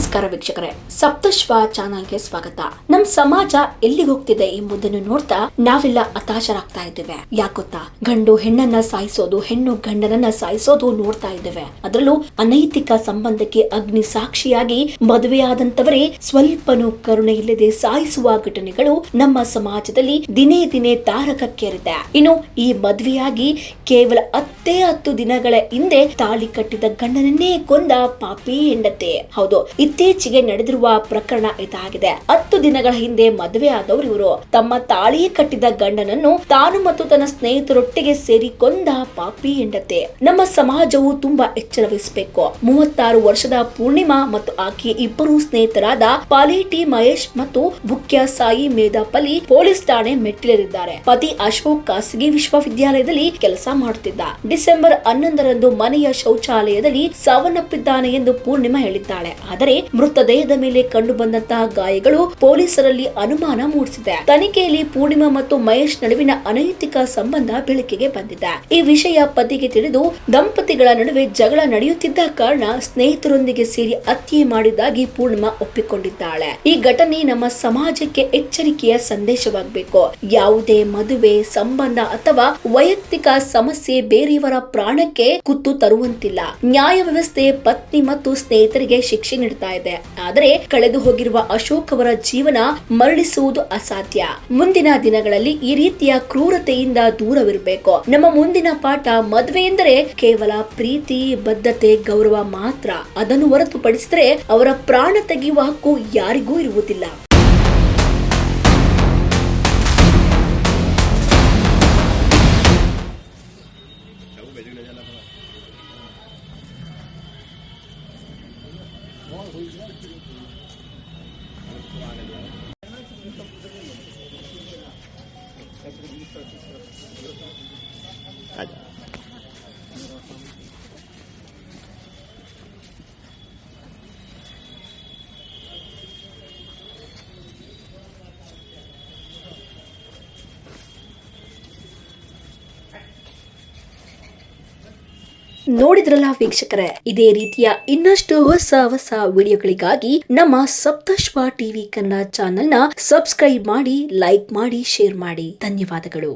ನಮಸ್ಕಾರ ವೀಕ್ಷಕರೇ, ಸಪ್ತಶ್ವ ಚಾನಲ್ಗೆ ಸ್ವಾಗತ. ನಮ್ ಸಮಾಜ ಎಲ್ಲಿಗೆ ಹೋಗ್ತಿದೆ ಎಂಬುದನ್ನು ನೋಡ್ತಾ ನಾವೆಲ್ಲ ಹತಾಶರಾಗ್ತಾ ಇದ್ದೇವೆ. ಯಾಕೊತ್ತಾ, ಗಂಡು ಹೆಣ್ಣನ್ನ ಸಾಯಿಸೋದು, ಹೆಣ್ಣು ಗಂಡನನ್ನ ಸಾಯಿಸೋದು ನೋಡ್ತಾ ಇದ್ದೇವೆ. ಅದರಲ್ಲೂ ಅನೈತಿಕ ಸಂಬಂಧಕ್ಕೆ ಅಗ್ನಿ ಸಾಕ್ಷಿಯಾಗಿ ಮದುವೆಯಾದಂತವರೇ ಸ್ವಲ್ಪನೂ ಕರುಣೆ ಇಲ್ಲದೆ ಸಾಯಿಸುವ ಘಟನೆಗಳು ನಮ್ಮ ಸಮಾಜದಲ್ಲಿ ದಿನೇ ದಿನೇ ತಾರಕಕ್ಕೇರಿದೆ. ಇನ್ನು ಈ ಮದುವೆಯಾಗಿ ಕೇವಲ 10 ದಿನಗಳ ಹಿಂದೆ ತಾಳಿ ಕಟ್ಟಿದ ಗಂಡನನ್ನೇ ಕೊಂದ ಪಾಪಿ ಹೆಂಡತಿ. ಹೌದು, ಇತ್ತೀಚೆಗೆ ನಡೆದಿರುವ ಪ್ರಕರಣ ಇದಾಗಿದೆ. 10 ದಿನಗಳ ಹಿಂದೆ ಮದುವೆ ಆದವರು ಇವರು. ತಮ್ಮ ತಾಳಿ ಕಟ್ಟಿದ ಗಂಡನನ್ನು ತಾನು ಮತ್ತು ತನ್ನ ಸ್ನೇಹಿತರೊಟ್ಟಿಗೆ ಸೇರಿ ಕೊಂದ ಪಾಪಿ ಹೆಂಡತಿ. ನಮ್ಮ ಸಮಾಜವು ತುಂಬಾ ಎಚ್ಚರ ವಹಿಸಬೇಕು. 36 ವರ್ಷದ ಪೂರ್ಣಿಮಾ ಮತ್ತು ಆಕೆಯ ಇಬ್ಬರು ಸ್ನೇಹಿತರಾದ ಪಾಲೇಟಿ ಮಹೇಶ್ ಮತ್ತು ಬುಕ್ಯ ಸಾಯಿ ಮೇಧಾಪಲ್ಲಿ ಪೊಲೀಸ್ ಠಾಣೆ ಮೆಟ್ಟಿಲೇರಿದ್ದಾರೆ. ಪತಿ ಅಶೋಕ್ ಖಾಸಗಿ ವಿಶ್ವವಿದ್ಯಾಲಯದಲ್ಲಿ ಕೆಲಸ ಮಾಡುತ್ತಿದ್ದ. ಡಿಸೆಂಬರ್ 11ರಂದು ಮನೆಯ ಶೌಚಾಲಯದಲ್ಲಿ ಸಾವನ್ನಪ್ಪಿದ್ದಾನೆ ಎಂದು ಪೂರ್ಣಿಮಾ ಹೇಳಿದ್ದಾಳೆ. ಆದರೆ ಮೃತದೇಹದ ಮೇಲೆ ಕಂಡು ಬಂದಂತಹ ಗಾಯಗಳು ಪೊಲೀಸರಲ್ಲಿ ಅನುಮಾನ ಮೂಡಿಸಿದೆ. ತನಿಖೆಯಲ್ಲಿ ಪೂರ್ಣಿಮಾ ಮತ್ತು ಮಹೇಶ್ ನಡುವಿನ ಅನೈತಿಕ ಸಂಬಂಧ ಬೆಳಕಿಗೆ ಬಂದಿದೆ. ಈ ವಿಷಯ ಪತಿಗೆ ತಿಳಿದು ದಂಪತಿಗಳ ನಡುವೆ ಜಗಳ ನಡೆಯುತ್ತಿದ್ದ ಕಾರಣ ಸ್ನೇಹಿತರೊಂದಿಗೆ ಸೇರಿ ಹತ್ಯೆ ಮಾಡಿದ್ದಾಗಿ ಪೂರ್ಣಿಮಾ ಒಪ್ಪಿಕೊಂಡಿದ್ದಾಳೆ. ಈ ಘಟನೆ ನಮ್ಮ ಸಮಾಜಕ್ಕೆ ಎಚ್ಚರಿಕೆಯ ಸಂದೇಶವಾಗಬೇಕು. ಯಾವುದೇ ಮದುವೆ, ಸಂಬಂಧ ಅಥವಾ ವೈಯಕ್ತಿಕ ಸಮಸ್ಯೆ ಬೇರೆಯವರ ಪ್ರಾಣಕ್ಕೆ ಕುತ್ತು ತರುವಂತಿಲ್ಲ. ನ್ಯಾಯ ವ್ಯವಸ್ಥೆ ಪತ್ನಿ ಮತ್ತು ಸ್ನೇಹಿತರಿಗೆ ಶಿಕ್ಷೆ ನೀಡ್ತಾ ಇದೆ. ಆದರೆ ಕಳೆದು ಹೋಗಿರುವ ಅಶೋಕ್ ಅವರ ಜೀವನ ಮರಳಿಸುವುದು ಅಸಾಧ್ಯ. ಮುಂದಿನ ದಿನಗಳಲ್ಲಿ ಈ ರೀತಿಯ ಕ್ರೂರತೆಯಿಂದ ದೂರವಿರಬೇಕು. ನಮ್ಮ ಮುಂದಿನ ಪಾಠ, ಮದುವೆ ಎಂದರೆ ಕೇವಲ ಪ್ರೀತಿ, ಬದ್ಧತೆ, ಗೌರವ ಮಾತ್ರ. ಅದನ್ನು ಹೊರತುಪಡಿಸಿದರೆ ಅವರ ಪ್ರಾಣ ತೆಗೆಯುವ ಹಕ್ಕು ಯಾರಿಗೂ ಇರುವುದಿಲ್ಲ. ನೋಡಿದ್ರಲ್ಲ ವೀಕ್ಷಕರೇ, ಇದೇ ರೀತಿಯ ಇನ್ನಷ್ಟು ಹೊಸ ವಿಡಿಯೋಗಳಿಗಾಗಿ ನಮ್ಮ ಸಪ್ತಶ್ವ ಟಿವಿ ಕನ್ನಡ ಚಾನೆಲ್ನ ಸಬ್ಸ್ಕ್ರೈಬ್ ಮಾಡಿ, ಲೈಕ್ ಮಾಡಿ, ಶೇರ್ ಮಾಡಿ. ಧನ್ಯವಾದಗಳು.